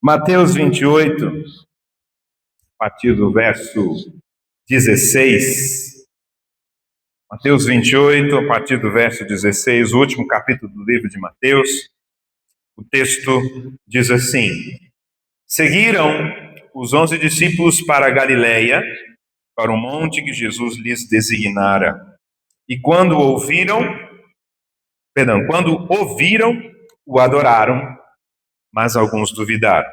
Mateus 28, a partir do verso 16. Mateus 28, a partir do verso 16, o último capítulo do livro de Mateus. O texto diz assim: Seguiram os 11 discípulos para a Galileia, para o monte que Jesus lhes designara. E quando ouviram, o adoraram, mas alguns duvidaram.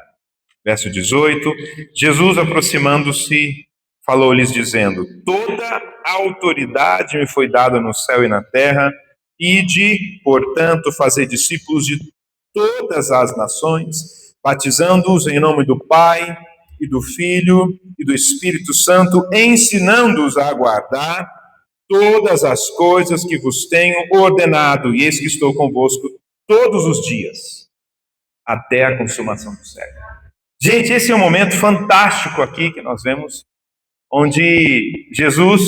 Verso 18, Jesus, aproximando-se, falou-lhes dizendo: Toda a autoridade me foi dada no céu e na terra, ide, portanto, fazer discípulos de todas as nações, batizando-os em nome do Pai, e do Filho, e do Espírito Santo, ensinando-os a guardar todas as coisas que vos tenho ordenado, e eis que estou convosco todos os dias, até a consumação do século. Gente, esse é um momento fantástico aqui que nós vemos, onde Jesus,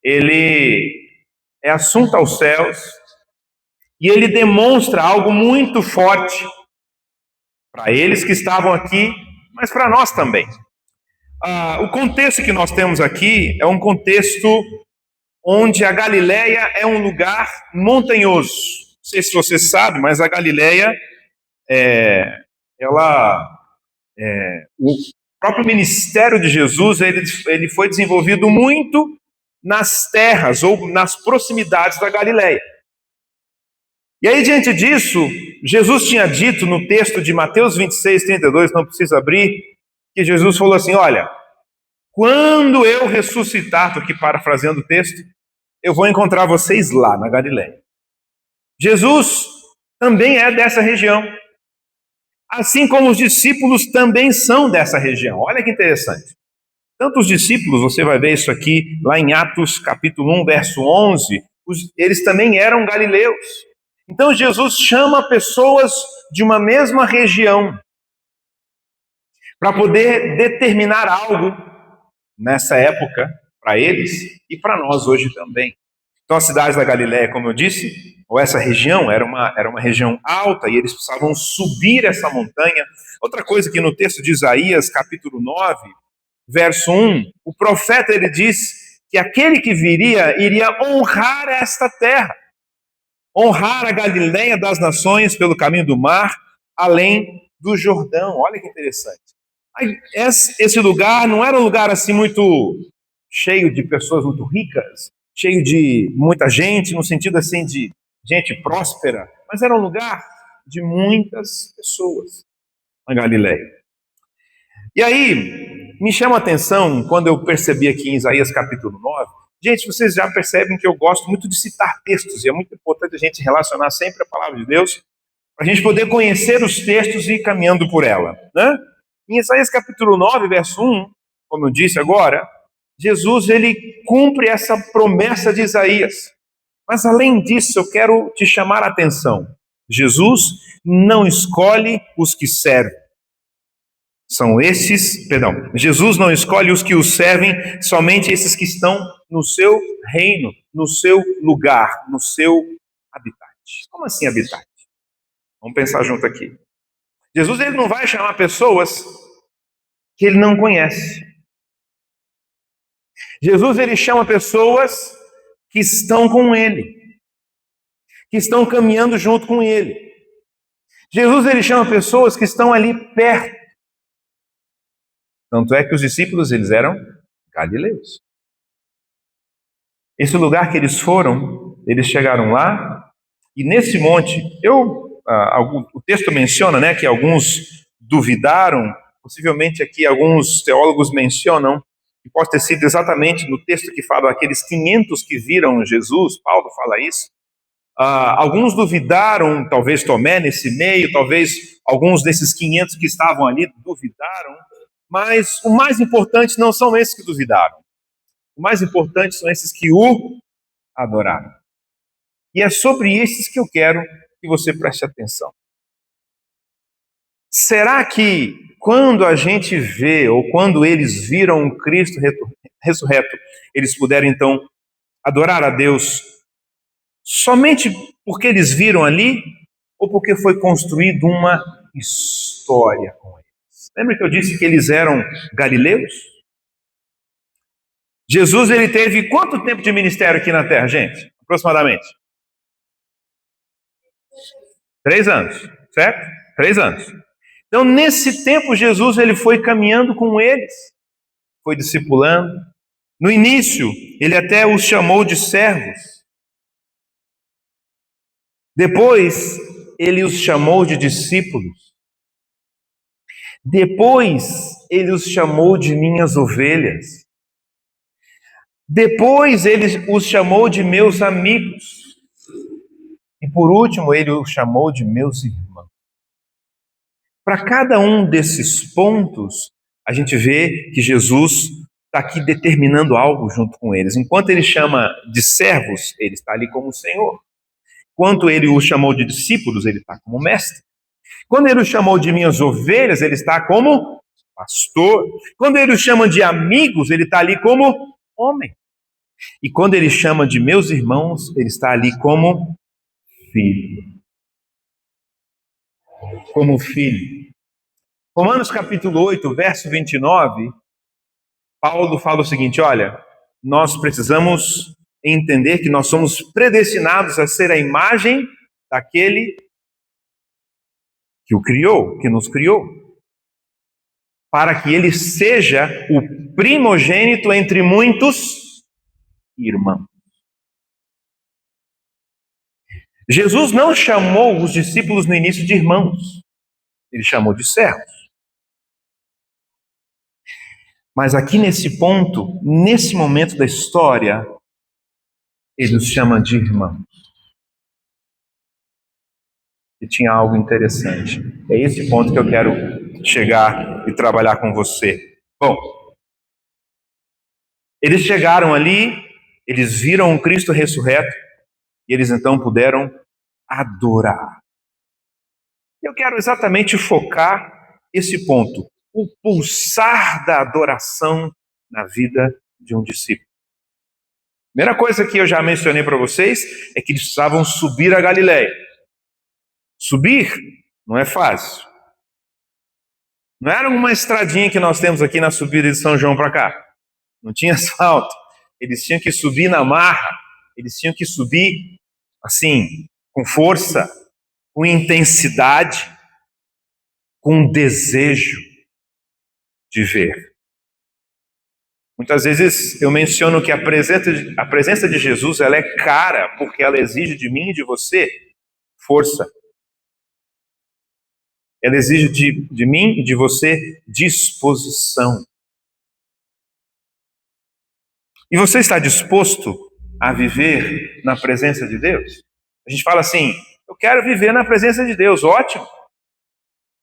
ele é assunto aos céus, e ele demonstra algo muito forte para eles que estavam aqui, mas para nós também. O contexto que nós temos aqui é um contexto onde a Galileia é um lugar montanhoso. Não sei se você sabe, mas a Galileia, o próprio ministério de Jesus, ele foi desenvolvido muito nas terras ou nas proximidades da Galileia. E aí, diante disso, Jesus tinha dito no texto de Mateus 26, 32, não precisa abrir, que Jesus falou assim: olha, quando eu ressuscitar, estou aqui parafraseando o texto, eu vou encontrar vocês lá na Galileia. Jesus também é dessa região, assim como os discípulos também são dessa região. Olha que interessante. Tanto os discípulos, você vai ver isso aqui lá em Atos capítulo 1, verso 11, eles também eram galileus. Então Jesus chama pessoas de uma mesma região para poder determinar algo nessa época para eles e para nós hoje também. Então a cidade da Galileia, como eu disse, ou essa região, era uma região alta e eles precisavam subir essa montanha. Outra coisa que no texto de Isaías, capítulo 9, verso 1, o profeta ele diz que aquele que viria iria honrar esta terra, honrar a Galileia das nações pelo caminho do mar, além do Jordão. Olha que interessante. Esse lugar não era um lugar assim muito cheio de pessoas muito ricas, cheio de muita gente, no sentido assim de gente próspera, mas era um lugar de muitas pessoas, a Galileia. E aí, me chama a atenção, quando eu percebi aqui em Isaías capítulo 9, gente, vocês já percebem que eu gosto muito de citar textos, e é muito importante a gente relacionar sempre a palavra de Deus, para a gente poder conhecer os textos e ir caminhando por ela, né? Em Isaías capítulo 9, verso 1, como eu disse agora, Jesus ele cumpre essa promessa de Isaías. Mas além disso, eu quero te chamar a atenção. Jesus não escolhe os que servem. Jesus não escolhe os que o servem, somente esses que estão no seu reino, no seu lugar, no seu habitat. Como assim habitat? Vamos pensar junto aqui. Jesus ele não vai chamar pessoas que ele não conhece. Jesus ele chama pessoas que estão com ele, que estão caminhando junto com ele. Jesus ele chama pessoas que estão ali perto. Tanto é que os discípulos eles eram galileus. Esse lugar que eles foram, eles chegaram lá e nesse monte, o texto menciona, né, que alguns duvidaram. Possivelmente aqui alguns teólogos mencionam que pode ter sido exatamente no texto que fala aqueles 500 que viram Jesus, Paulo fala isso. Alguns duvidaram, talvez Tomé nesse meio, talvez alguns desses 500 que estavam ali duvidaram, mas o mais importante não são esses que duvidaram. O mais importante são esses que o adoraram. E é sobre esses que eu quero que você preste atenção. Será que quando a gente vê, ou quando eles viram o Cristo ressurreto, eles puderam então adorar a Deus somente porque eles viram ali, ou porque foi construída uma história com ele? Lembra que eu disse que eles eram galileus? Jesus, ele teve quanto tempo de ministério aqui na terra, gente? Aproximadamente? 3 anos, certo? 3 anos. Então, nesse tempo, Jesus, ele foi caminhando com eles, foi discipulando. No início, ele até os chamou de servos. Depois, ele os chamou de discípulos. Depois, ele os chamou de minhas ovelhas. Depois, ele os chamou de meus amigos. E por último, ele os chamou de meus irmãos. Para cada um desses pontos, a gente vê que Jesus está aqui determinando algo junto com eles. Enquanto ele chama de servos, ele está ali como Senhor. Enquanto ele os chamou de discípulos, ele está como mestre. Quando ele os chamou de minhas ovelhas, ele está como pastor. Quando ele os chama de amigos, ele está ali como homem. E quando ele chama de meus irmãos, ele está ali como filho. Como filho. Romanos capítulo 8, verso 29, Paulo fala o seguinte: olha, nós precisamos entender que nós somos predestinados a ser a imagem daquele que o criou, que nos criou, para que ele seja o primogênito entre muitos irmãos. Jesus não chamou os discípulos no início de irmãos, ele chamou de servos. Mas aqui nesse ponto, nesse momento da história, ele os chama de irmãos. E tinha algo interessante. É esse ponto que eu quero chegar e trabalhar com você. Bom, eles chegaram ali, eles viram o Cristo ressurreto, e eles então puderam adorar. Eu quero exatamente focar esse ponto, o pulsar da adoração na vida de um discípulo. Primeira coisa que eu já mencionei para vocês é que eles precisavam subir a Galileia. Subir não é fácil. Não era uma estradinha que nós temos aqui na subida de São João para cá. Não tinha asfalto. Eles tinham que subir na marra. Eles tinham que subir assim, com força, com intensidade, com desejo de ver. Muitas vezes eu menciono que a presença de Jesus ela é cara porque ela exige de mim e de você força. Ela exige de mim e de você disposição. E você está disposto a viver na presença de Deus? A gente fala assim, eu quero viver na presença de Deus, ótimo.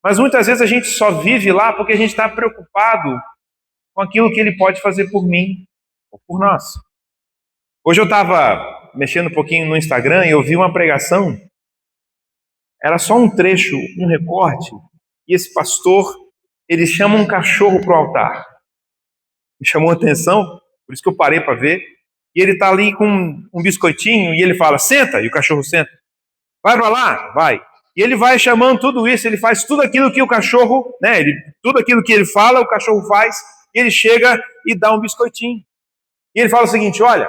Mas muitas vezes a gente só vive lá porque a gente está preocupado com aquilo que Ele pode fazer por mim ou por nós. Hoje eu estava mexendo um pouquinho no Instagram e eu vi uma pregação. Era só um trecho, um recorte, e esse pastor, ele chama um cachorro para o altar. Me chamou a atenção, por isso que eu parei para ver, e ele está ali com um biscoitinho, e ele fala, senta, e o cachorro senta. Vai para lá, vai. E ele vai chamando tudo isso, ele faz tudo aquilo que o cachorro, né, tudo aquilo que ele fala, o cachorro faz, e ele chega e dá um biscoitinho. E ele fala o seguinte, olha,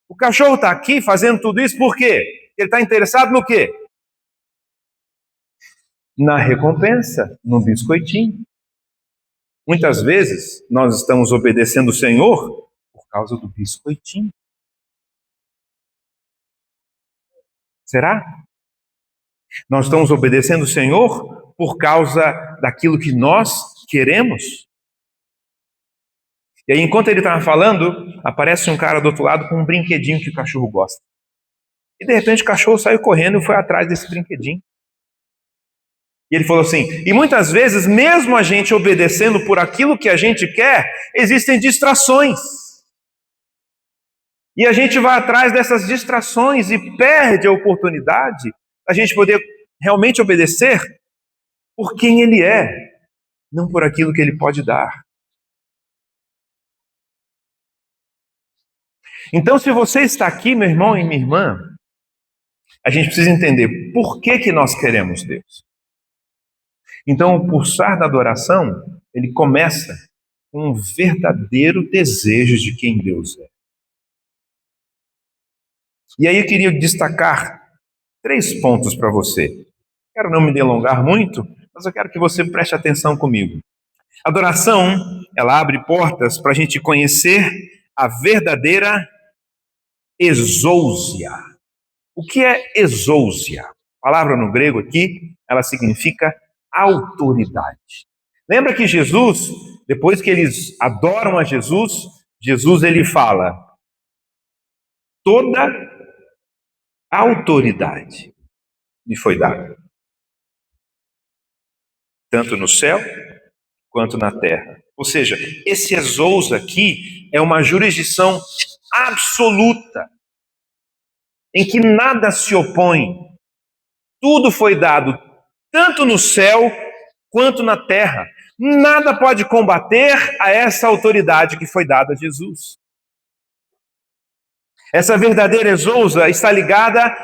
o cachorro está aqui fazendo tudo isso por quê? Ele está interessado no quê? Na recompensa, no biscoitinho. Muitas vezes nós estamos obedecendo o Senhor por causa do biscoitinho. Será? Nós estamos obedecendo o Senhor por causa daquilo que nós queremos? E aí, enquanto ele estava falando, aparece um cara do outro lado com um brinquedinho que o cachorro gosta. E de repente o cachorro saiu correndo e foi atrás desse brinquedinho. E ele falou assim, e muitas vezes, mesmo a gente obedecendo por aquilo que a gente quer, existem distrações. E a gente vai atrás dessas distrações e perde a oportunidade da gente poder realmente obedecer por quem Ele é, não por aquilo que Ele pode dar. Então, se você está aqui, meu irmão e minha irmã, a gente precisa entender por que nós queremos Deus. Então, o pulsar da adoração ele começa com um verdadeiro desejo de quem Deus é. E aí eu queria destacar 3 pontos para você. Quero não me delongar muito, mas eu quero que você preste atenção comigo. Adoração, ela abre portas para a gente conhecer a verdadeira exousia. O que é exousia? A palavra no grego aqui, ela significa autoridade. Lembra que Jesus, depois que eles adoram a Jesus, Jesus ele fala: toda autoridade me foi dada, tanto no céu quanto na terra. Ou seja, esse exousa aqui é uma jurisdição absoluta, em que nada se opõe. Tudo foi dado, tanto no céu quanto na terra. Nada pode combater a essa autoridade que foi dada a Jesus. Essa verdadeira exousa está ligada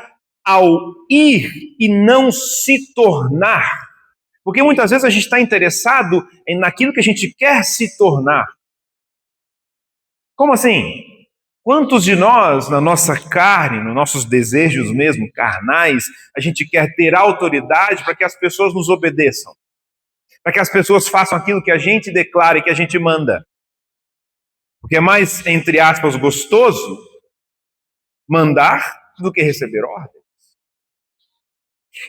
ao ir e não se tornar. Porque muitas vezes a gente está interessado naquilo que a gente quer se tornar. Como assim? Quantos de nós, na nossa carne, nos nossos desejos mesmo carnais, a gente quer ter autoridade para que as pessoas nos obedeçam? Para que as pessoas façam aquilo que a gente declara e que a gente manda? Porque é mais, entre aspas, gostoso mandar do que receber ordens.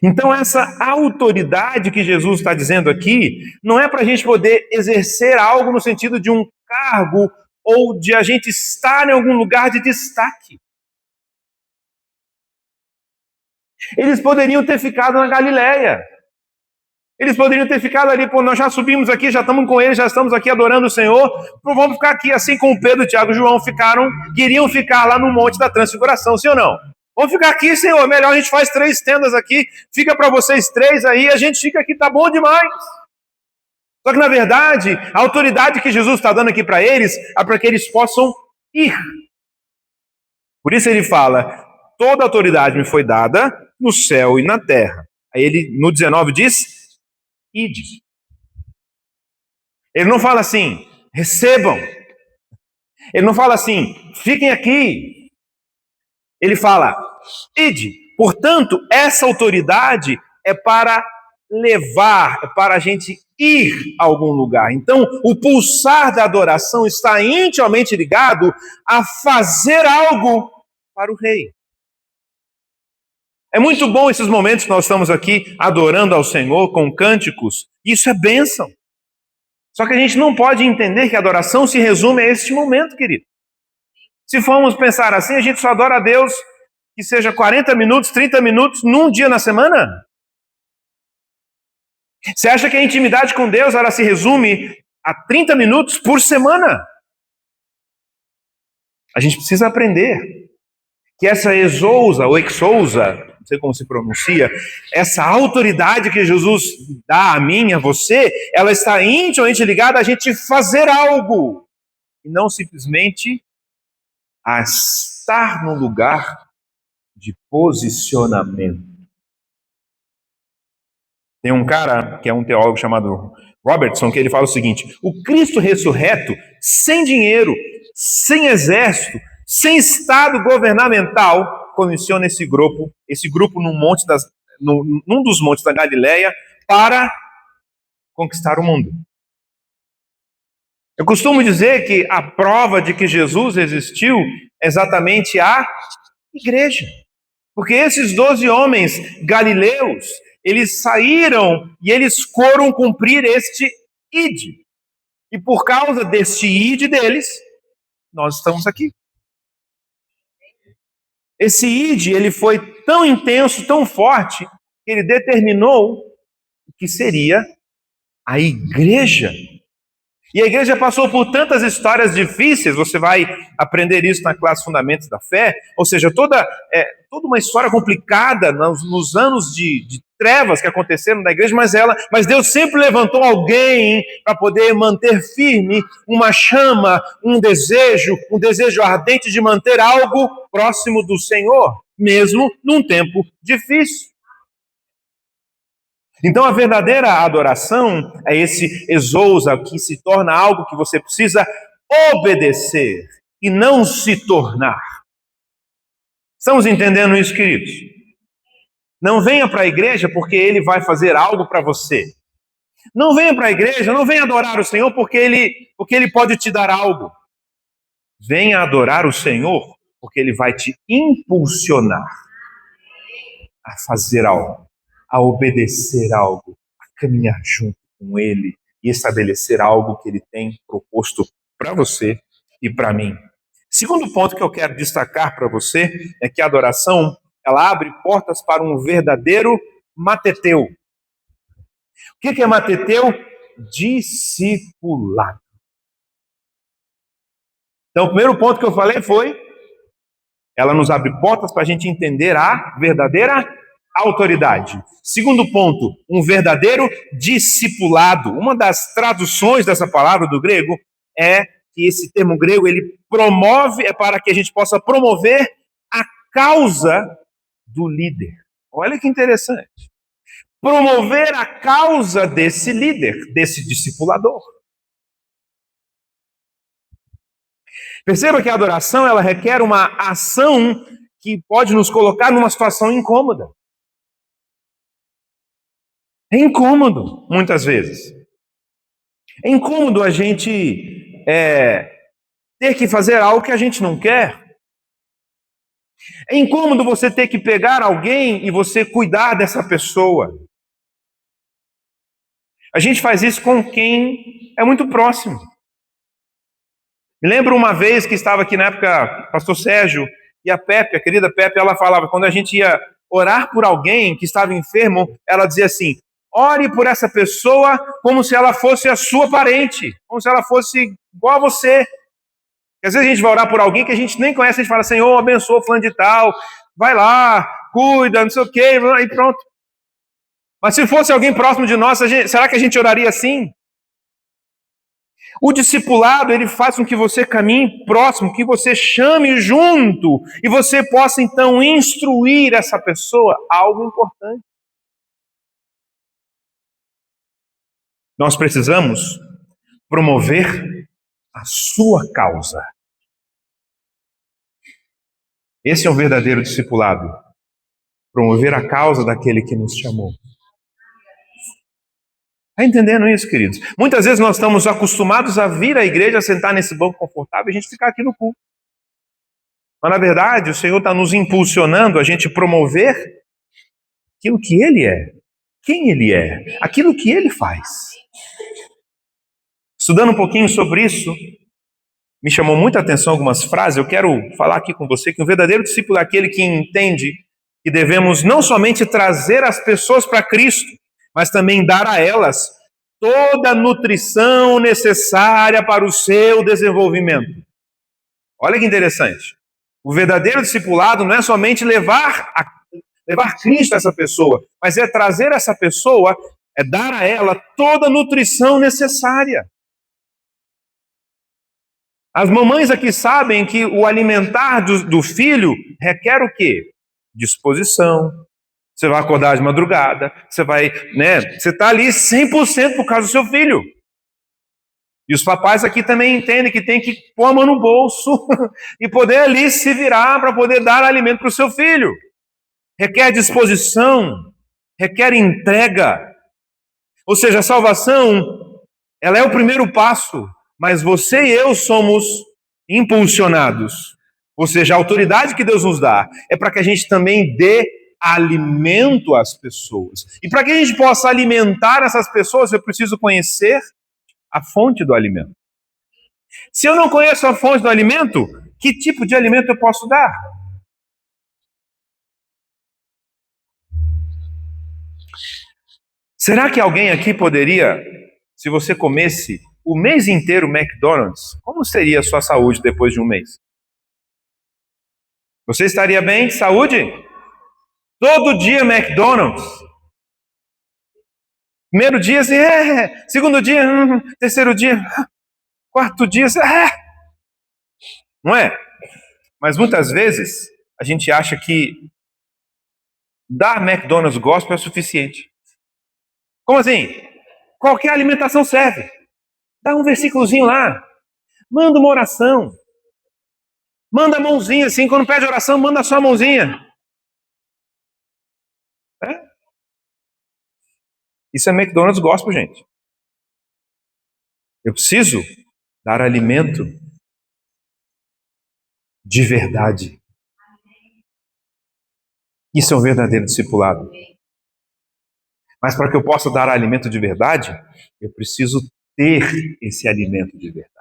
Então essa autoridade que Jesus está dizendo aqui, não é para a gente poder exercer algo no sentido de um cargo ou de a gente estar em algum lugar de destaque. Eles poderiam ter ficado na Galileia. Eles poderiam ter ficado ali, pô, nós já subimos aqui, já estamos com eles, já estamos aqui adorando o Senhor, pô, vamos ficar aqui, assim como Pedro, Tiago e João queriam ficar lá no Monte da Transfiguração, sim ou não? Vamos ficar aqui, Senhor, melhor a gente faz 3 tendas aqui, fica para vocês 3 aí, a gente fica aqui, tá bom demais. Só que, na verdade, a autoridade que Jesus está dando aqui para eles é para que eles possam ir. Por isso ele fala, toda autoridade me foi dada no céu e na terra. Aí ele, no 19, diz, ide. Ele não fala assim, recebam. Ele não fala assim, fiquem aqui. Ele fala, ide. Portanto, essa autoridade é para levar, é para a gente ir a algum lugar. Então, o pulsar da adoração está intimamente ligado a fazer algo para o rei. É muito bom esses momentos que nós estamos aqui adorando ao Senhor com cânticos. Isso é bênção. Só que a gente não pode entender que a adoração se resume a este momento, querido. Se formos pensar assim, a gente só adora a Deus que seja 40 minutos, 30 minutos, num dia na semana. Você acha que a intimidade com Deus ela se resume a 30 minutos por semana? A gente precisa aprender que essa exousa, ou exousa, não sei como se pronuncia, essa autoridade que Jesus dá a mim, a você, ela está intimamente ligada a gente fazer algo, e não simplesmente a estar no lugar de posicionamento. Tem um cara, que é um teólogo chamado Robertson, que ele fala o seguinte, o Cristo ressurreto, sem dinheiro, sem exército, sem estado governamental, comissiona esse grupo num dos montes da Galileia para conquistar o mundo. Eu costumo dizer que a prova de que Jesus existiu é exatamente a igreja. Porque esses 12 homens galileus, eles saíram e eles foram cumprir este ide. E por causa deste ide deles, nós estamos aqui. Esse ide, ele foi tão intenso, tão forte, que ele determinou o que seria a igreja. E a igreja passou por tantas histórias difíceis, você vai aprender isso na classe Fundamentos da Fé, ou seja, toda uma história complicada nos anos de trevas que aconteceram na igreja, mas Deus sempre levantou alguém para poder manter firme uma chama, um desejo ardente de manter algo próximo do Senhor, mesmo num tempo difícil. Então a verdadeira adoração é esse exousa que se torna algo que você precisa obedecer e não se tornar. Estamos entendendo isso, queridos? Não venha para a igreja porque ele vai fazer algo para você. Não venha para a igreja, não venha adorar o Senhor porque ele pode te dar algo. Venha adorar o Senhor porque ele vai te impulsionar a fazer algo, a obedecer algo, a caminhar junto com ele e estabelecer algo que ele tem proposto para você e para mim. Segundo ponto que eu quero destacar para você é que a adoração, ela abre portas para um verdadeiro mateteu. O que é mateteu? Discipulado. Então, o primeiro ponto que eu falei foi, ela nos abre portas para a gente entender a verdadeira autoridade. Segundo ponto, um verdadeiro discipulado. Uma das traduções dessa palavra do grego é que esse termo grego, ele promove, é para que a gente possa promover a causa do líder. Olha que interessante. Promover a causa desse líder, desse discipulador. Perceba que a adoração, ela requer uma ação que pode nos colocar numa situação incômoda. É incômodo, muitas vezes. É incômodo a gente ter que fazer algo que a gente não quer. É incômodo você ter que pegar alguém e você cuidar dessa pessoa. A gente faz isso com quem é muito próximo. Me lembro uma vez que estava aqui na época, pastor Sérgio e a Pepe, a querida Pepe, ela falava, quando a gente ia orar por alguém que estava enfermo, ela dizia assim, ore por essa pessoa como se ela fosse a sua parente, como se ela fosse igual a você. Porque às vezes a gente vai orar por alguém que a gente nem conhece, a gente fala, Senhor, abençoa fulano de tal, vai lá, cuida, não sei o quê, e pronto. Mas se fosse alguém próximo de nós, será que a gente oraria assim? O discipulado, ele faz com que você caminhe próximo, que você chame junto, e você possa então instruir essa pessoa a algo importante. Nós precisamos promover a sua causa. Esse é o verdadeiro discipulado. Promover a causa daquele que nos chamou. Está entendendo isso, queridos? Muitas vezes nós estamos acostumados a vir à igreja, sentar nesse banco confortável e a gente ficar aqui no culto. Mas, na verdade, o Senhor está nos impulsionando a gente promover aquilo que Ele é, quem Ele é, aquilo que Ele faz. Estudando um pouquinho sobre isso, me chamou muita atenção algumas frases. Eu quero falar aqui com você que o verdadeiro discípulo é aquele que entende que devemos não somente trazer as pessoas para Cristo, mas também dar a elas toda a nutrição necessária para o seu desenvolvimento. Olha que interessante. O verdadeiro discipulado não é somente levar Cristo a essa pessoa, mas é trazer essa pessoa, é dar a ela toda a nutrição necessária. As mamães aqui sabem que o alimentar do filho requer o quê? Disposição. Você vai acordar de madrugada, você está ali 100% por causa do seu filho. E os papais aqui também entendem que tem que pôr a mão no bolso e poder ali se virar para poder dar alimento para o seu filho. Requer disposição, requer entrega. Ou seja, a salvação, ela é o primeiro passo, mas você e eu somos impulsionados. Ou seja, a autoridade que Deus nos dá é para que a gente também dê alimento às pessoas. E para que a gente possa alimentar essas pessoas, eu preciso conhecer a fonte do alimento. Se eu não conheço a fonte do alimento, que tipo de alimento eu posso dar? Será que alguém aqui poderia, se você comesse o mês inteiro McDonald's, como seria a sua saúde depois de um mês? Você estaria bem de saúde? Todo dia McDonald's. Primeiro dia, assim, segundo dia, terceiro dia, quarto dia, assim, não é? Mas muitas vezes a gente acha que dar McDonald's gospel é suficiente. Como assim? Qualquer alimentação serve. Dá um versículozinho lá. Manda uma oração. Manda a mãozinha assim. Quando pede oração, manda só a mãozinha. É? Isso é McDonald's gospel, gente. Eu preciso dar alimento de verdade. Isso é um verdadeiro discipulado. Mas para que eu possa dar alimento de verdade, eu preciso ter esse alimento de verdade.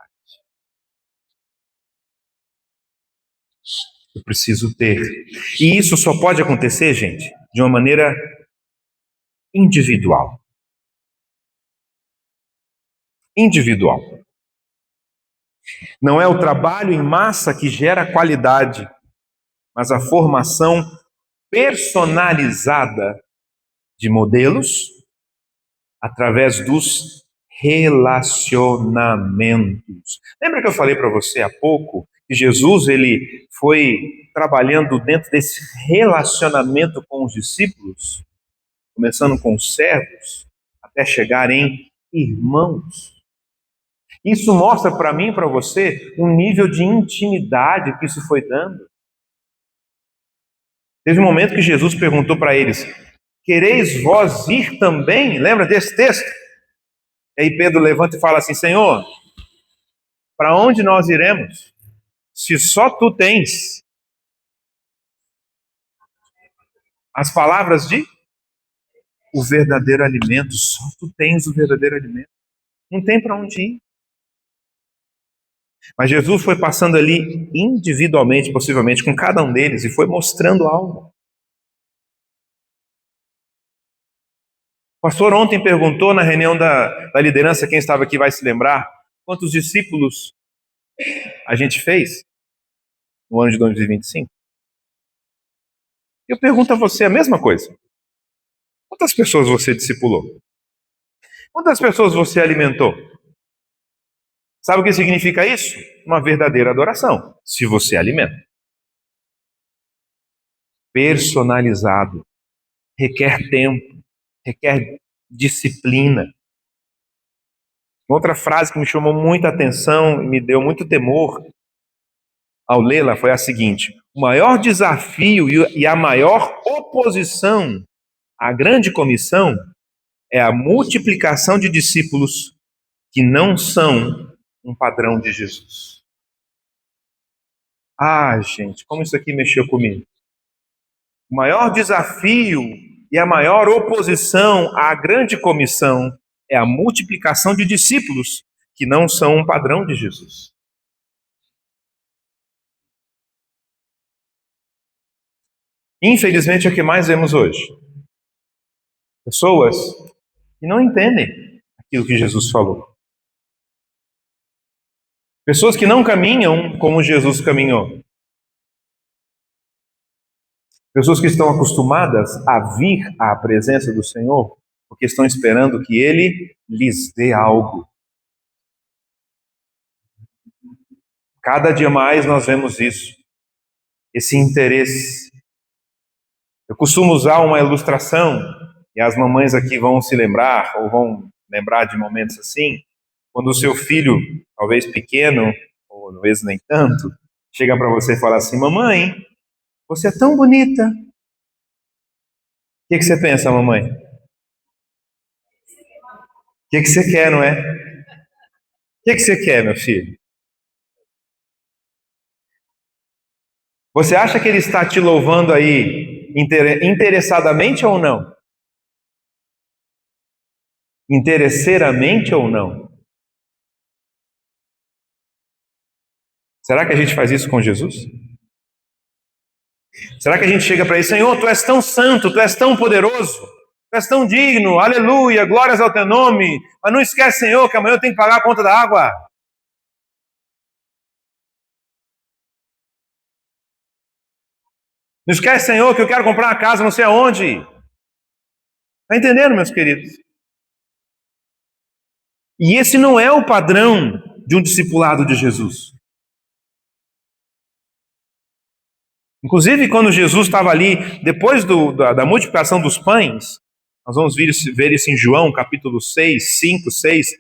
Eu preciso ter. E isso só pode acontecer, gente, de uma maneira individual. Individual. Não é o trabalho em massa que gera qualidade, mas a formação personalizada de modelos através dos relacionamentos. Lembra que eu falei para você há pouco que Jesus ele foi trabalhando dentro desse relacionamento com os discípulos, começando com os servos, até chegar em irmãos. Isso mostra para mim e para você um nível de intimidade que isso foi dando. Teve um momento que Jesus perguntou para eles: quereis vós ir também? Lembra desse texto? E aí Pedro levanta e fala assim: Senhor, para onde nós iremos? Se só tu tens as palavras de o verdadeiro alimento, só tu tens o verdadeiro alimento. Não tem para onde ir. Mas Jesus foi passando ali individualmente, possivelmente, com cada um deles e foi mostrando algo. O pastor ontem perguntou na reunião da liderança, quem estava aqui vai se lembrar, quantos discípulos a gente fez no ano de 2025. Eu pergunto a você a mesma coisa. Quantas pessoas você discipulou? Quantas pessoas você alimentou? Sabe o que significa isso? Uma verdadeira adoração, se você alimenta. Personalizado, requer tempo, requer disciplina. Outra frase que me chamou muita atenção e me deu muito temor ao lê-la foi a seguinte: o maior desafio e a maior oposição à grande comissão é a multiplicação de discípulos que não são um padrão de Jesus. Ah, gente, como isso aqui mexeu comigo. O maior desafio e a maior oposição à grande comissão é a multiplicação de discípulos que não são um padrão de Jesus. Infelizmente é o que mais vemos hoje. Pessoas que não entendem aquilo que Jesus falou. Pessoas que não caminham como Jesus caminhou. Pessoas que estão acostumadas a vir à presença do Senhor porque estão esperando que Ele lhes dê algo. Cada dia mais nós vemos isso, esse interesse. Eu costumo usar uma ilustração, e as mamães aqui vão se lembrar, ou vão lembrar de momentos assim, quando o seu filho, talvez pequeno, ou talvez nem tanto, chega para você e fala assim: mamãe, você é tão bonita. O que você pensa, mamãe? O que você quer, não é? O que você quer, meu filho? Você acha que ele está te louvando aí interessadamente ou não? Interesseiramente ou não? Será que a gente faz isso com Jesus? Será que a gente chega para ele: Senhor, tu és tão santo, tu és tão poderoso, tu és tão digno, aleluia, glórias ao teu nome, mas não esquece, Senhor, que amanhã eu tenho que pagar a conta da água. Não esquece, Senhor, que eu quero comprar uma casa não sei aonde. Está entendendo, meus queridos? E esse não é o padrão de um discipulado de Jesus. Inclusive, quando Jesus estava ali, depois da multiplicação dos pães, Nós vamos ver isso em João, capítulo 6, 5, 6.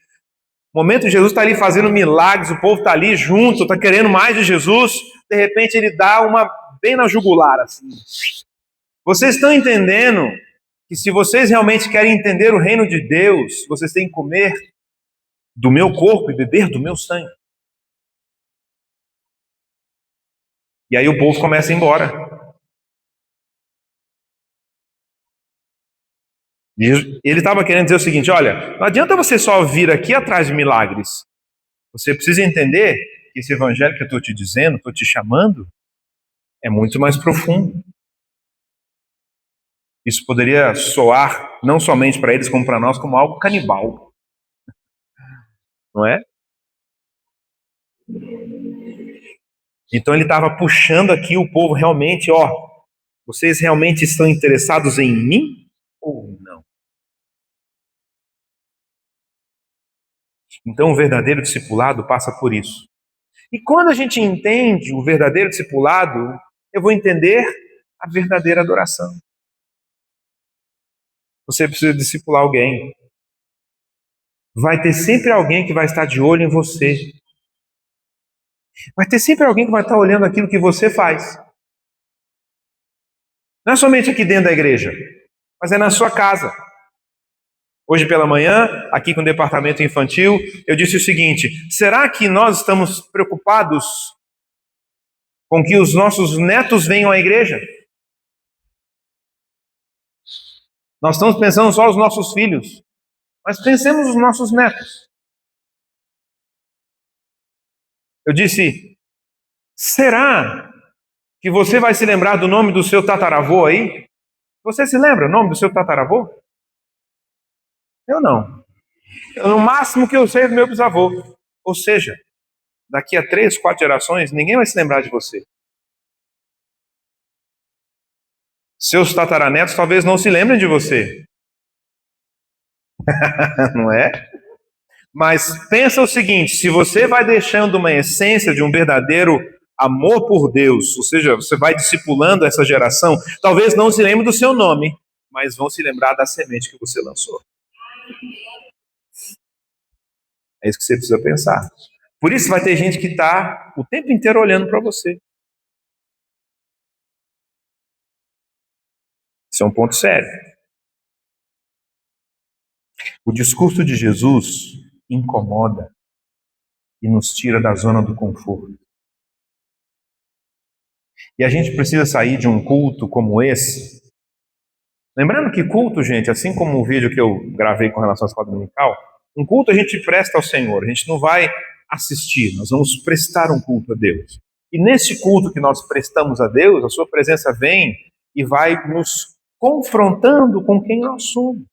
No momento que Jesus está ali fazendo milagres, o povo está ali junto, está querendo mais de Jesus, de repente ele dá uma bem na jugular, assim. Vocês estão entendendo que se vocês realmente querem entender o reino de Deus, vocês têm que comer do meu corpo e beber do meu sangue. E aí o povo começa a ir embora. E ele estava querendo dizer o seguinte: olha, não adianta você só vir aqui atrás de milagres. Você precisa entender que esse evangelho que eu estou te dizendo, estou te chamando, é muito mais profundo. Isso poderia soar, não somente para eles, como para nós, como algo canibal. Não é? Então ele estava puxando aqui o povo realmente, ó, vocês realmente estão interessados em mim ou não? Então o verdadeiro discipulado passa por isso. E quando a gente entende o verdadeiro discipulado, eu vou entender a verdadeira adoração. Você precisa discipular alguém. Vai ter sempre alguém que vai estar de olho em você. Vai ter sempre alguém que vai estar olhando aquilo que você faz. Não é somente aqui dentro da igreja, mas é na sua casa. Hoje pela manhã, aqui com o departamento infantil, eu disse o seguinte: será que nós estamos preocupados com que os nossos netos venham à igreja? Nós estamos pensando só nos nossos filhos, mas pensemos nos nossos netos. Eu disse: será que você vai se lembrar do nome do seu tataravô aí? Você se lembra o nome do seu tataravô? Eu não. No máximo que eu sei é do meu bisavô. Ou seja, daqui a 3, 4 gerações, ninguém vai se lembrar de você. Seus tataranetos talvez não se lembrem de você. Não é? Mas pensa o seguinte: se você vai deixando uma essência de um verdadeiro amor por Deus, ou seja, você vai discipulando essa geração, talvez não se lembre do seu nome, mas vão se lembrar da semente que você lançou. É isso que você precisa pensar. Por isso vai ter gente que está o tempo inteiro olhando para você. Isso é um ponto sério. O discurso de Jesus incomoda e nos tira da zona do conforto. E a gente precisa sair de um culto como esse. Lembrando que culto, gente, assim como o vídeo que eu gravei com relação à escola dominical, um culto a gente presta ao Senhor, a gente não vai assistir, nós vamos prestar um culto a Deus. E nesse culto que nós prestamos a Deus, a sua presença vem e vai nos confrontando com quem nós somos.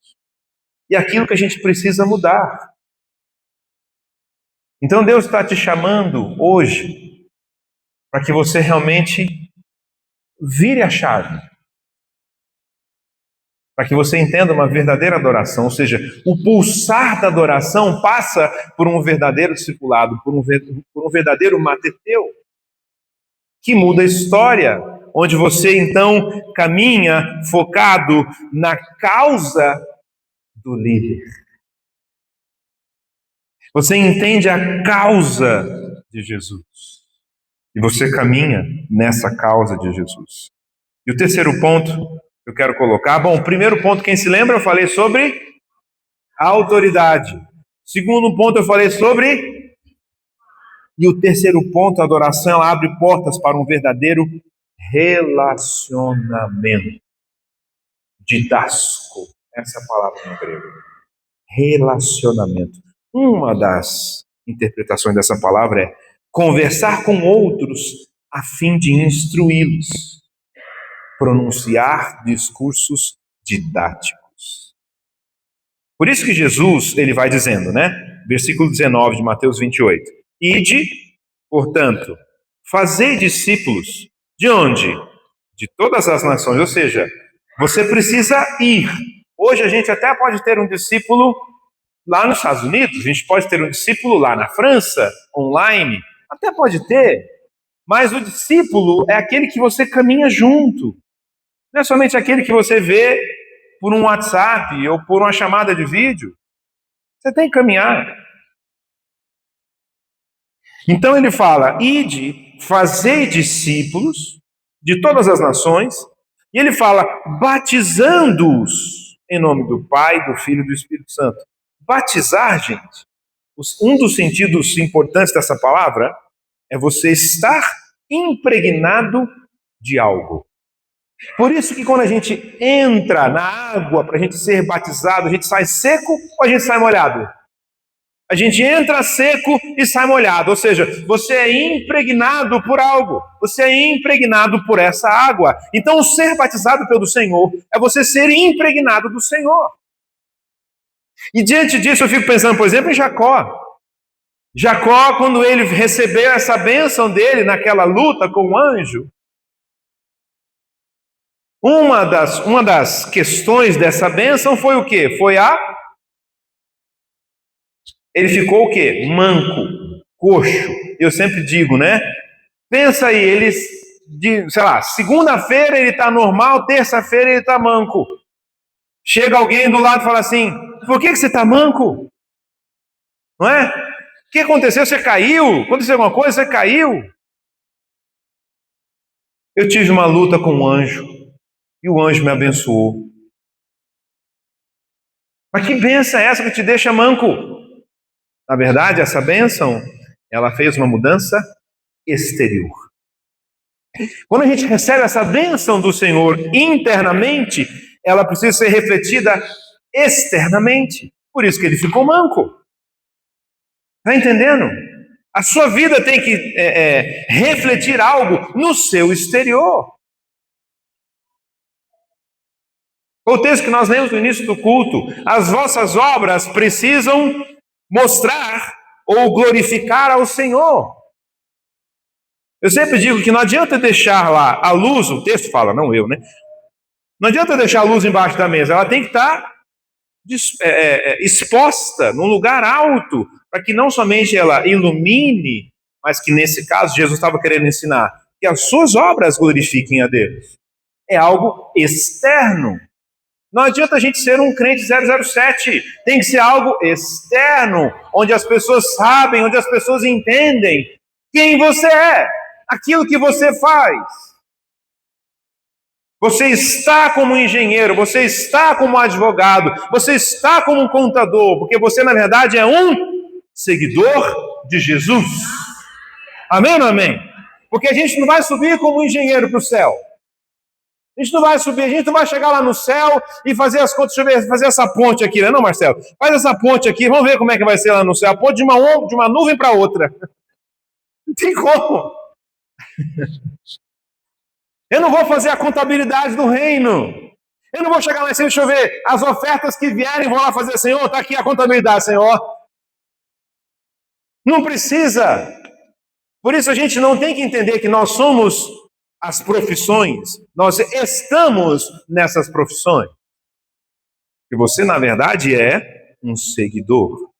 E aquilo que a gente precisa mudar. Então Deus está te chamando hoje para que você realmente vire a chave. Para que você entenda uma verdadeira adoração, ou seja, o pulsar da adoração passa por um verdadeiro discipulado, por um verdadeiro mateteu, que muda a história, onde você então caminha focado na causa do líder. Você entende a causa de Jesus. E você caminha nessa causa de Jesus. E o terceiro ponto que eu quero colocar, bom, o primeiro ponto, quem se lembra, eu falei sobre a autoridade. Segundo ponto, eu falei sobre... E o terceiro ponto, a adoração, ela abre portas para um verdadeiro relacionamento. Didasco, essa é a palavra no grego. Relacionamento. Uma das interpretações dessa palavra é conversar com outros a fim de instruí-los. Pronunciar discursos didáticos. Por isso que Jesus, ele vai dizendo, né? Versículo 19 de Mateus 28. Ide, portanto, fazei discípulos. De onde? De todas as nações. Ou seja, você precisa ir. Hoje a gente até pode ter um discípulo lá nos Estados Unidos, a gente pode ter um discípulo lá na França, online, até pode ter, mas o discípulo é aquele que você caminha junto. Não é somente aquele que você vê por um WhatsApp ou por uma chamada de vídeo. Você tem que caminhar. Então ele fala: ide, fazei discípulos de todas as nações. E ele fala: batizando-os em nome do Pai, do Filho e do Espírito Santo. Batizar, gente, um dos sentidos importantes dessa palavra é você estar impregnado de algo. Por isso que quando a gente entra na água para a gente ser batizado, a gente sai seco ou a gente sai molhado? A gente entra seco e sai molhado, ou seja, você é impregnado por algo, você é impregnado por essa água. Então, o ser batizado pelo Senhor é você ser impregnado do Senhor. E diante disso, eu fico pensando, por exemplo, em Jacó. Jacó, quando ele recebeu essa bênção dele naquela luta com o anjo, uma das questões dessa bênção foi o quê? Ele ficou o quê? Manco, coxo. Eu sempre digo, né? Pensa aí, segunda-feira ele está normal, terça-feira ele está manco. Chega alguém do lado e fala assim: por que você está manco? Não é? O que aconteceu? Você caiu? Aconteceu alguma coisa? Você caiu? Eu tive uma luta com um anjo e o anjo me abençoou. Mas que bênção é essa que te deixa manco? Na verdade, essa bênção, ela fez uma mudança exterior. Quando a gente recebe essa bênção do Senhor internamente, ela precisa ser refletida externamente. Por isso que ele ficou manco. Está entendendo? A sua vida tem que refletir algo no seu exterior. O texto que nós lemos no início do culto: as vossas obras precisam mostrar ou glorificar ao Senhor. Eu sempre digo que não adianta deixar lá a luz, o texto fala, não eu, né? Não adianta deixar a luz embaixo da mesa, ela tem que estar exposta num lugar alto, para que não somente ela ilumine, mas que nesse caso Jesus estava querendo ensinar que as suas obras glorifiquem a Deus. É algo externo. Não adianta a gente ser um crente 007, tem que ser algo externo, onde as pessoas sabem, onde as pessoas entendem quem você é, aquilo que você faz. Você está como engenheiro, você está como advogado, você está como um contador, porque você, na verdade, é um seguidor de Jesus. Amém ou não amém? Porque a gente não vai subir como engenheiro para o céu. A gente não vai subir, a gente não vai chegar lá no céu e fazer as contas. Deixa eu ver, fazer essa ponte aqui, né? Não, Marcelo? Faz essa ponte aqui, vamos ver como é que vai ser lá no céu. A ponte de uma nuvem para outra. Não tem como. Eu não vou fazer a contabilidade do reino. Eu não vou chegar lá em cima, deixa eu ver, as ofertas que vierem, vou lá fazer, Senhor, está aqui a contabilidade, Senhor. Não precisa. Por isso a gente não tem que entender que nós somos as profissões, nós estamos nessas profissões. Que você, na verdade, é um seguidor,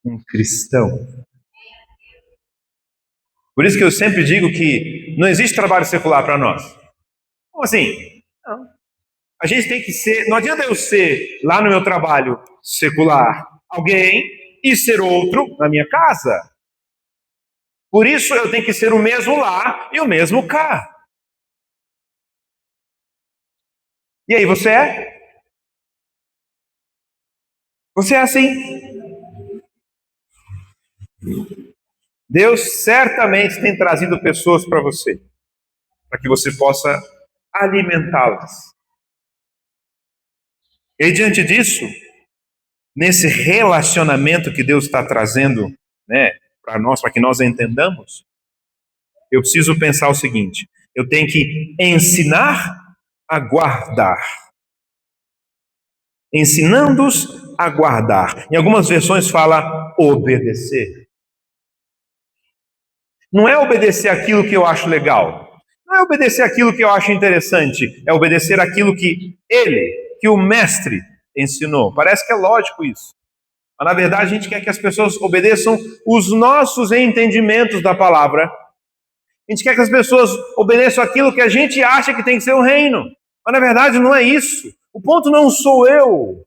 um cristão. Por isso que eu sempre digo que não existe trabalho secular para nós. Como assim? Não. A gente tem que ser, não adianta eu ser lá no meu trabalho secular alguém e ser outro na minha casa. Por isso eu tenho que ser o mesmo lá e o mesmo cá. E aí, você é? Você é assim? Deus certamente tem trazido pessoas para você, para que você possa alimentá-las. E diante disso, nesse relacionamento que Deus está trazendo, né, para nós, para que nós entendamos, eu preciso pensar o seguinte: eu tenho que ensinar a guardar. Ensinando-os a guardar. Em algumas versões fala obedecer. Não é obedecer aquilo que eu acho legal. Não é obedecer aquilo que eu acho interessante. É obedecer aquilo que o mestre ensinou. Parece que é lógico isso. Mas na verdade a gente quer que as pessoas obedeçam os nossos entendimentos da palavra. A gente quer que as pessoas obedeçam aquilo que a gente acha que tem que ser o reino. Mas na verdade não é isso. O ponto não sou eu.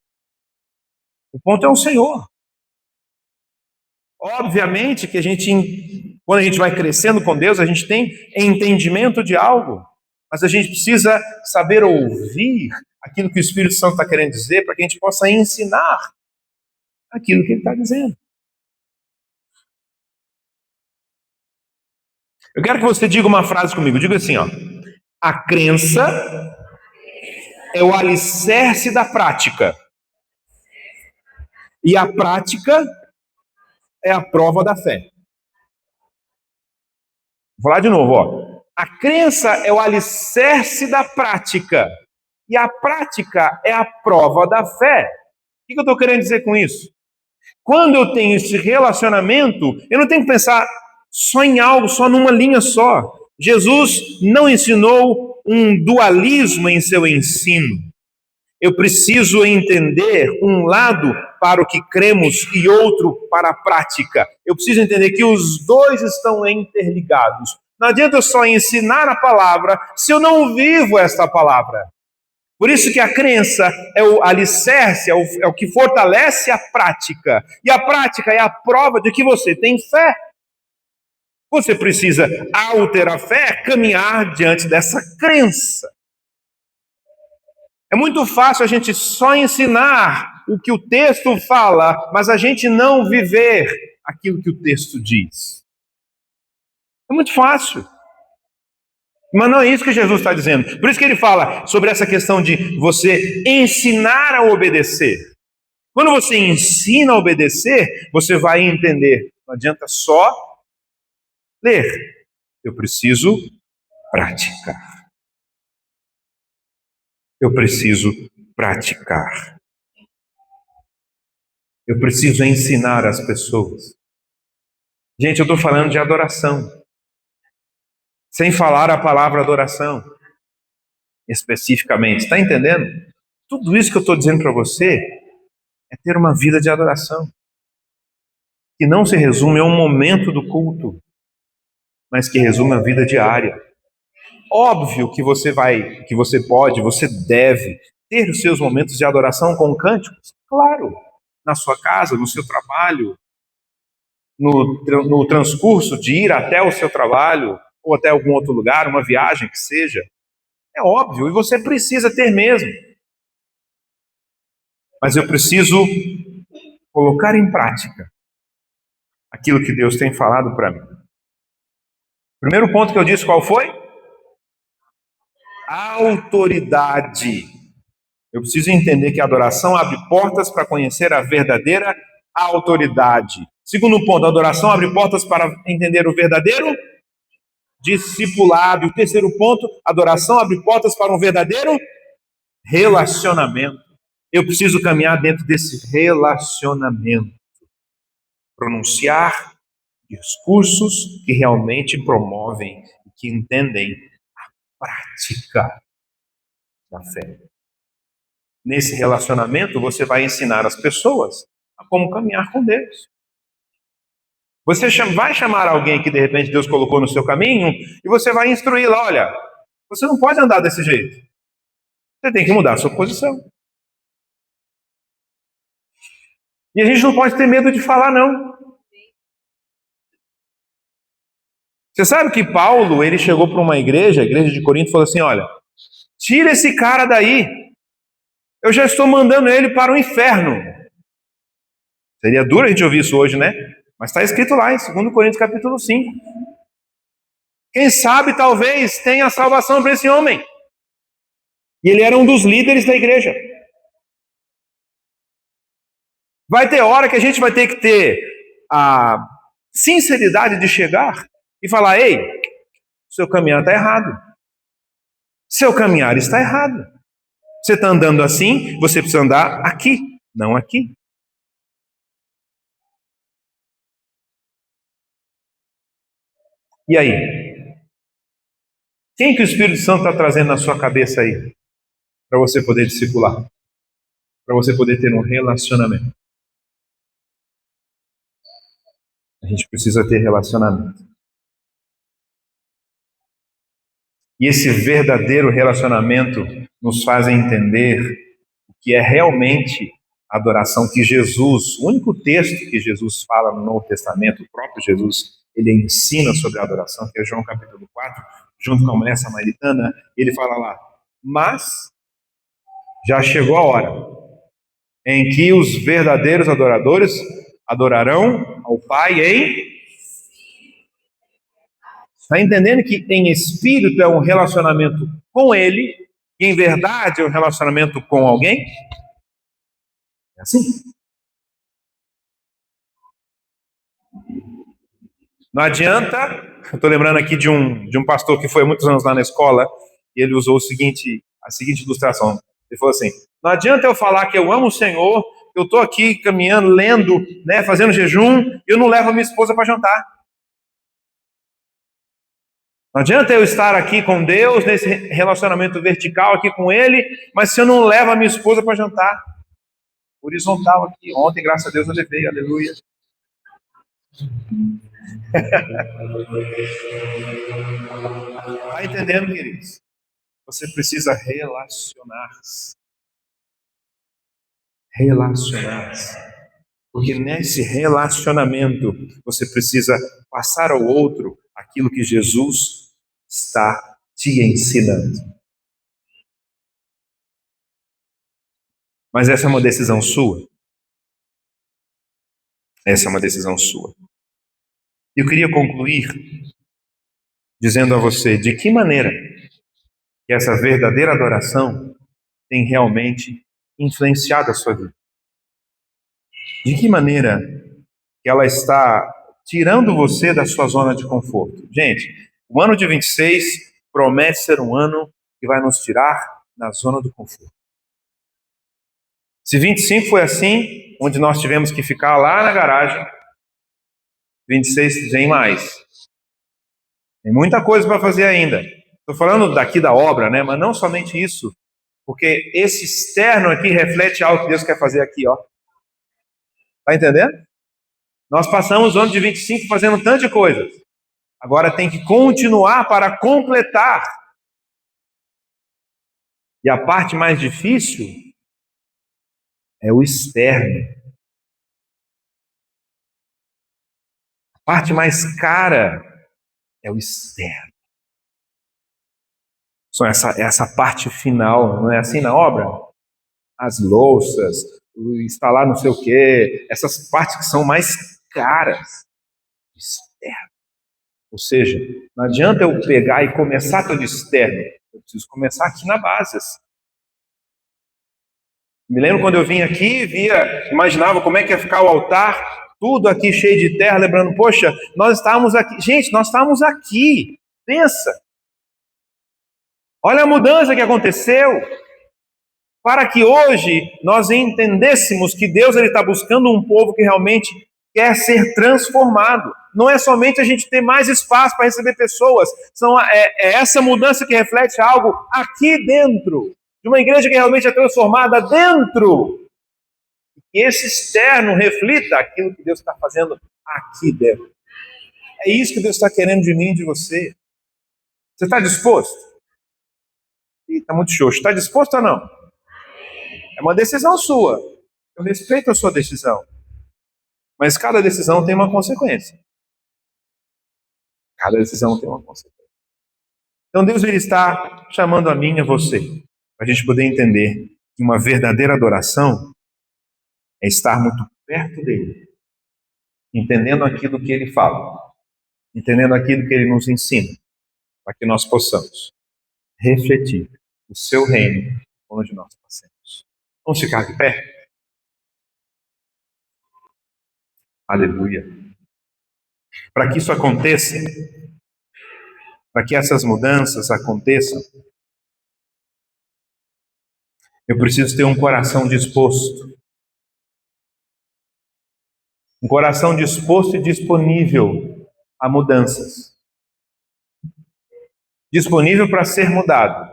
O ponto é o Senhor. Obviamente que quando a gente vai crescendo com Deus, a gente tem entendimento de algo, mas a gente precisa saber ouvir aquilo que o Espírito Santo está querendo dizer para que a gente possa ensinar aquilo que ele está dizendo. Eu quero que você diga uma frase comigo. Diga assim, ó: a crença é o alicerce da prática, e a prática é a prova da fé. Vou falar de novo, ó. A crença é o alicerce da prática, e a prática é a prova da fé. O que eu estou querendo dizer com isso? Quando eu tenho esse relacionamento, eu não tenho que pensar só em algo, só numa linha só. Jesus não ensinou um dualismo em seu ensino. Eu preciso entender um lado para o que cremos e outro para a prática. Eu preciso entender que os dois estão interligados. Não adianta eu só ensinar a palavra se eu não vivo esta palavra. Por isso que a crença é o alicerce, é o que fortalece a prática. E a prática é a prova de que você tem fé. Você precisa, ao ter a fé, caminhar diante dessa crença. É muito fácil a gente só ensinar o que o texto fala, mas a gente não viver aquilo que o texto diz. É muito fácil. Mas não é isso que Jesus está dizendo. Por isso que ele fala sobre essa questão de você ensinar a obedecer. Quando você ensina a obedecer, você vai entender. Não adianta só ler. Eu preciso praticar. Eu preciso praticar. Eu preciso ensinar as pessoas. Gente, eu estou falando de adoração. Sem falar a palavra adoração, especificamente. Está entendendo? Tudo isso que eu estou dizendo para você é ter uma vida de adoração, que não se resume a um momento do culto, mas que resume a vida diária. Óbvio que você você deve ter os seus momentos de adoração com cânticos, claro, na sua casa, no seu trabalho, no transcurso de ir até o seu trabalho, ou até algum outro lugar, uma viagem que seja. É óbvio, e você precisa ter mesmo. Mas eu preciso colocar em prática aquilo que Deus tem falado para mim. Primeiro ponto que eu disse, qual foi? Autoridade. Eu preciso entender que a adoração abre portas para conhecer a verdadeira autoridade. Segundo ponto, a adoração abre portas para entender o verdadeiro discipulado. E o terceiro ponto, a adoração abre portas para um verdadeiro relacionamento. Eu preciso caminhar dentro desse relacionamento. Pronunciar discursos que realmente promovem e que entendem a prática da fé. Nesse relacionamento, você vai ensinar as pessoas a como caminhar com Deus. Você vai chamar alguém que de repente Deus colocou no seu caminho e você vai instruí-la: olha, você não pode andar desse jeito. Você tem que mudar a sua posição. E a gente não pode ter medo de falar não. Você sabe que Paulo, ele chegou para uma igreja, a igreja de Corinto, e falou assim: olha, tira esse cara daí. Eu já estou mandando ele para o inferno. Seria duro a gente ouvir isso hoje, né? Mas está escrito lá em 2 Coríntios capítulo 5. Quem sabe talvez tenha salvação para esse homem. E ele era um dos líderes da igreja. Vai ter hora que a gente vai ter que ter a sinceridade de chegar e falar: ei, seu caminhar está errado. Seu caminhar está errado. Você está andando assim, você precisa andar aqui, não aqui. E aí? Quem que o Espírito Santo está trazendo na sua cabeça aí? Para você poder discipular. Para você poder ter um relacionamento. A gente precisa ter relacionamento. E esse verdadeiro relacionamento nos fazem entender o que é realmente a adoração que Jesus, o único texto que Jesus fala no Novo Testamento, o próprio Jesus, ele ensina sobre a adoração, que é João capítulo 4, junto com a mulher samaritana, ele fala lá, mas já chegou a hora em que os verdadeiros adoradores adorarão ao Pai em... Está entendendo que em espírito é um relacionamento com Ele, e em verdade é um relacionamento com alguém? É assim. Não adianta, eu estou lembrando aqui de um pastor que foi há muitos anos lá na escola, e ele usou a seguinte ilustração. Ele falou assim, não adianta eu falar que eu amo o Senhor, eu estou aqui caminhando, lendo, né, fazendo jejum, e eu não levo a minha esposa para jantar. Não adianta eu estar aqui com Deus, nesse relacionamento vertical aqui com Ele, mas se eu não levo a minha esposa para jantar. Horizontal aqui. Ontem, graças a Deus, eu levei, aleluia. Está entendendo, queridos? Você precisa relacionar-se. Relacionar-se. Porque nesse relacionamento, você precisa passar ao outro aquilo que Jesus está te ensinando. Mas essa é uma decisão sua. Essa é uma decisão sua. Eu queria concluir dizendo a você de que maneira que essa verdadeira adoração tem realmente influenciado a sua vida. De que maneira que ela está tirando você da sua zona de conforto. Gente, o ano de 26 promete ser um ano que vai nos tirar da zona do conforto. Se 25 foi assim, onde nós tivemos que ficar lá na garagem, 26 vem mais. Tem muita coisa para fazer ainda. Estou falando daqui da obra, né? Mas não somente isso, porque esse externo aqui reflete algo que Deus quer fazer aqui, ó. Tá entendendo? Nós passamos o ano de 25 fazendo tanta coisa. Agora tem que continuar para completar. E a parte mais difícil é o externo. A parte mais cara é o externo. Só essa parte final, não é assim na obra? As louças, o instalar não sei o quê, essas partes que são mais caras. Externo. Ou seja, não adianta eu pegar e começar todo externo. Eu preciso começar aqui na base. Me lembro quando eu vim aqui, imaginava como é que ia ficar o altar, tudo aqui cheio de terra, lembrando, poxa, nós estávamos aqui. Gente, nós estávamos aqui. Pensa. Olha a mudança que aconteceu. Para que hoje nós entendêssemos que Deus está buscando um povo que realmente quer ser transformado. Não é somente a gente ter mais espaço para receber pessoas, é essa mudança que reflete algo aqui dentro, de uma igreja que realmente é transformada dentro. E esse externo reflita aquilo que Deus está fazendo aqui dentro. É isso que Deus está querendo de mim e de você. Você está disposto? Está muito xoxo. Está disposto ou não? É uma decisão sua. Eu respeito a sua decisão. Mas cada decisão tem uma consequência. Cada decisão tem uma consequência. Então Deus ele está chamando a mim e a você, para a gente poder entender que uma verdadeira adoração é estar muito perto dele, entendendo aquilo que ele fala, entendendo aquilo que ele nos ensina, para que nós possamos refletir o seu reino onde nós passemos. Vamos ficar de pé? Aleluia. Para que isso aconteça, para que essas mudanças aconteçam, eu preciso ter um coração disposto. Um coração disposto e disponível a mudanças. Disponível para ser mudado.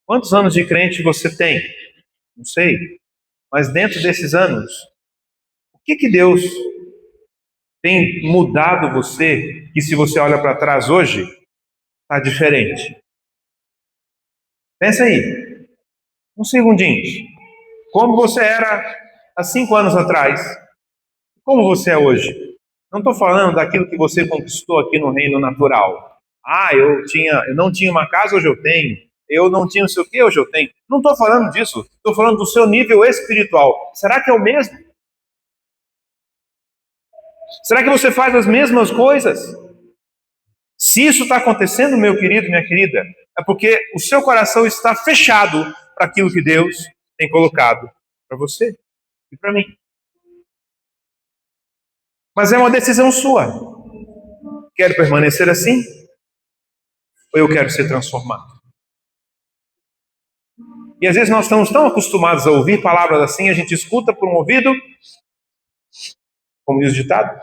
Quantos anos de crente você tem? Não sei. Mas dentro desses anos, o que Deus tem mudado você, que se você olha para trás hoje, está diferente? Pensa aí. Um segundinho. Como você era há 5 anos atrás? Como você é hoje? Não estou falando daquilo que você conquistou aqui no reino natural. Eu não tinha uma casa, hoje eu tenho. Eu não tinha não sei o que, hoje eu tenho. Não estou falando disso. Estou falando do seu nível espiritual. Será que é o mesmo? Será que você faz as mesmas coisas? Se isso está acontecendo, meu querido, minha querida, é porque o seu coração está fechado para aquilo que Deus tem colocado para você e para mim. Mas é uma decisão sua. Quero permanecer assim? Ou eu quero ser transformado? E às vezes nós estamos tão acostumados a ouvir palavras assim, a gente escuta por um ouvido, como diz o ditado,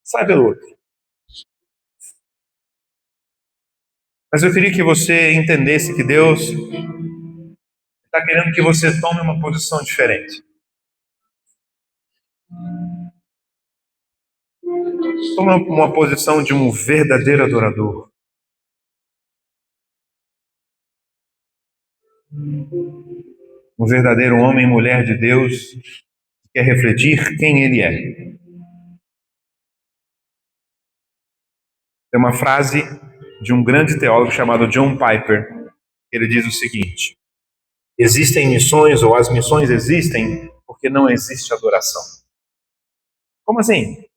sai pelo outro. Mas eu queria que você entendesse que Deus está querendo que você tome uma posição diferente. Tome uma posição de um verdadeiro adorador. Um verdadeiro homem e mulher de Deus que quer refletir quem Ele é. Tem uma frase de um grande teólogo chamado John Piper. Ele diz o seguinte: existem missões, ou as missões existem porque não existe adoração. Como assim?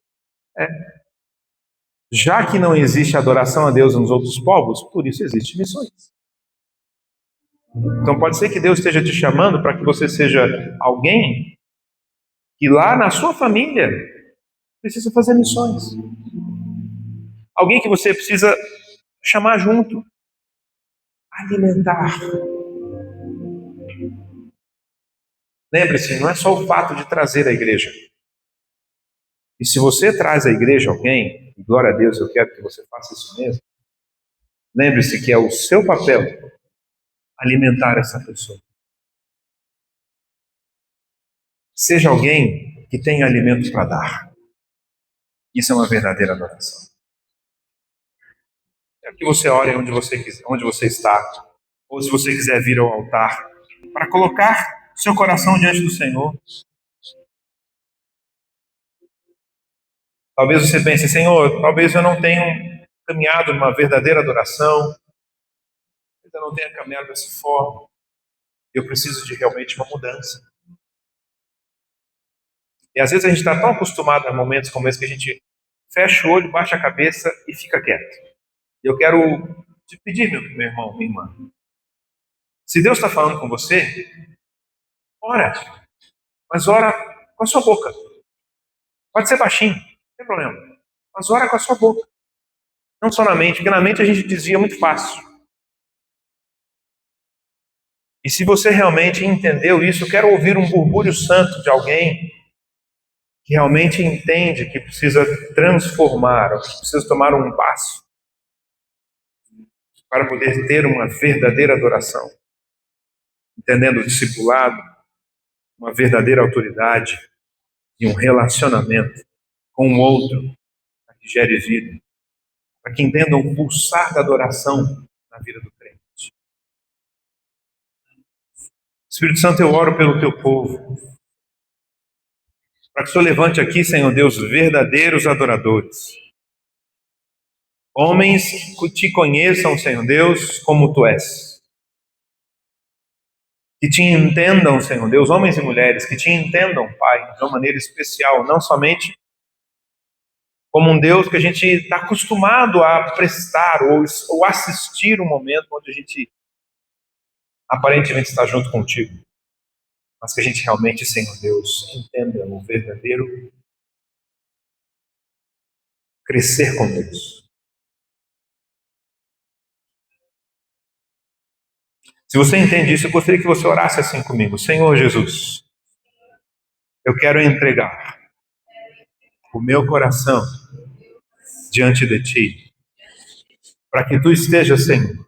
Já que não existe adoração a Deus nos outros povos, por isso existem missões. Então pode ser que Deus esteja te chamando para que você seja alguém que lá na sua família precisa fazer missões. Alguém que você precisa chamar junto, alimentar. Lembre-se, não é só o fato de trazer a igreja. E se você traz à igreja alguém, e glória a Deus, eu quero que você faça isso mesmo, lembre-se que é o seu papel alimentar essa pessoa. Seja alguém que tenha alimento para dar. Isso é uma verdadeira adoração. Quero que você ore onde você está, ou se você quiser vir ao altar, para colocar seu coração diante do Senhor. Talvez você pense, Senhor, talvez eu não tenha caminhado numa verdadeira adoração, talvez eu não tenha caminhado dessa forma. Eu preciso de realmente uma mudança. E às vezes a gente está tão acostumado a momentos como esse que a gente fecha o olho, baixa a cabeça e fica quieto. Eu quero te pedir, meu irmão, minha irmã, se Deus está falando com você, ora, mas ora com a sua boca. Pode ser baixinho, não tem problema, mas ora com a sua boca. Não só na mente, porque na mente a gente desvia muito fácil. E se você realmente entendeu isso, eu quero ouvir um murmúrio santo de alguém que realmente entende que precisa transformar, que precisa tomar um passo para poder ter uma verdadeira adoração, entendendo o discipulado, uma verdadeira autoridade e um relacionamento com o outro, para que gere vida, para que entendam o pulsar da adoração na vida do crente. Espírito Santo, eu oro pelo teu povo, para que o Senhor levante aqui, Senhor Deus, verdadeiros adoradores. Homens que te conheçam, Senhor Deus, como tu és. Que te entendam, Senhor Deus, homens e mulheres, que te entendam, Pai, de uma maneira especial, não somente como um Deus que a gente está acostumado a prestar ou assistir um momento onde a gente aparentemente está junto contigo, mas que a gente realmente, Senhor Deus, entenda o verdadeiro crescer com Deus. Se você entende isso, eu gostaria que você orasse assim comigo. Senhor Jesus, eu quero entregar o meu coração diante de Ti, para que Tu estejas, Senhor,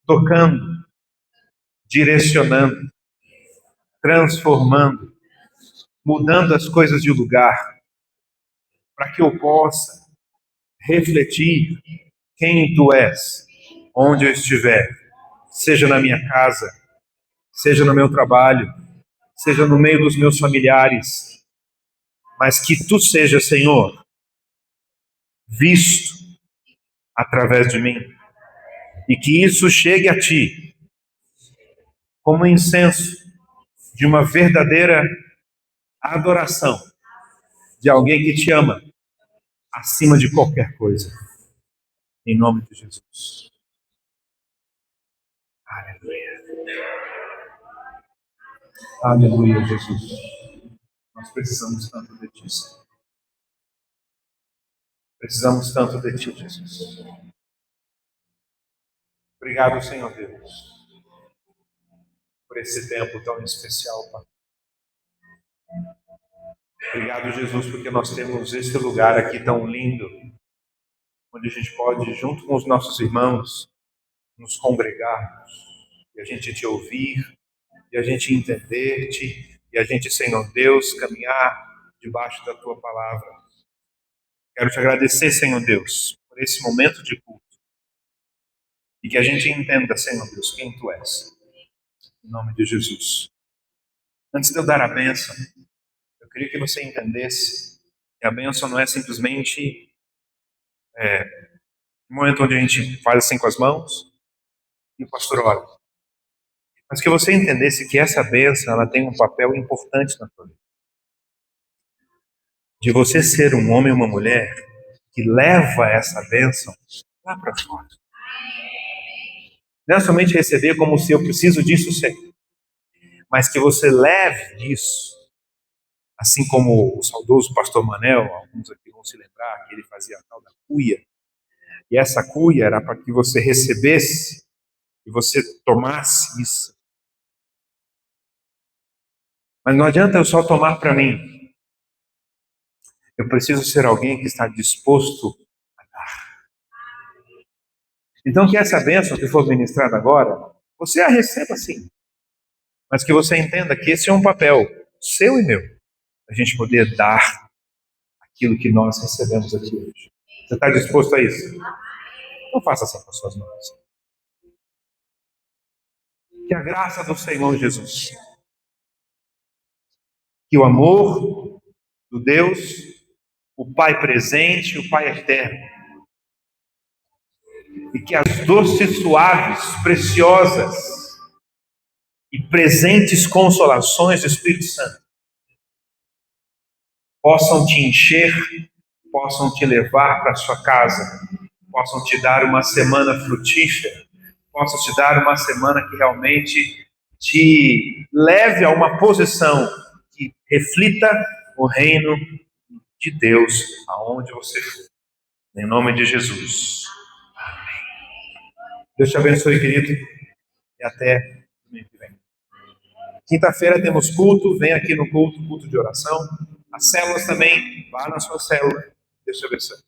tocando, direcionando, transformando, mudando as coisas de lugar, para que eu possa refletir quem Tu és, onde eu estiver, seja na minha casa, seja no meu trabalho, seja no meio dos meus familiares, mas que tu seja, Senhor, visto através de mim, e que isso chegue a ti como incenso de uma verdadeira adoração de alguém que te ama acima de qualquer coisa. Em nome de Jesus. Aleluia. Aleluia, Jesus. Nós precisamos tanto de ti, Senhor. Precisamos tanto de ti, Jesus. Obrigado, Senhor Deus, por esse tempo tão especial, Pai. Obrigado, Jesus, porque nós temos esse lugar aqui tão lindo, onde a gente pode, junto com os nossos irmãos, nos congregarmos, e a gente te ouvir, e a gente entender-te, e a gente, Senhor Deus, caminhar debaixo da tua palavra. Quero te agradecer, Senhor Deus, por esse momento de culto, e que a gente entenda, Senhor Deus, quem tu és. Em nome de Jesus. Antes de eu dar a bênção, eu queria que você entendesse que a bênção não é simplesmente um momento onde a gente faz assim com as mãos e o pastor ora. Mas que você entendesse que essa bênção ela tem um papel importante na tua vida. De você ser um homem ou uma mulher que leva essa bênção lá para fora. Não é somente receber como se eu preciso disso sempre, mas que você leve isso, assim como o saudoso pastor Manel, alguns aqui vão se lembrar que ele fazia a tal da cuia, e essa cuia era para que você recebesse e você tomasse isso. Mas não adianta eu só tomar para mim. Eu preciso ser alguém que está disposto a dar. Então que essa bênção que for ministrada agora, você a receba sim. Mas que você entenda que esse é um papel seu e meu. A gente poder dar aquilo que nós recebemos aqui hoje. Você está disposto a isso? Então faça assim com as suas mãos. Que a graça do Senhor Jesus, que o amor do Deus, o Pai presente, o Pai eterno, e que as doces, suaves, preciosas e presentes consolações do Espírito Santo possam te encher, possam te levar para a sua casa, possam te dar uma semana frutífera, possam te dar uma semana que realmente te leve a uma posição que reflita o reino de Deus aonde você for. Em nome de Jesus. Deus te abençoe, querido, e até domingo que vem. Quinta-feira temos culto, vem aqui no culto, culto de oração. As células também, vá na sua célula. Deus te abençoe.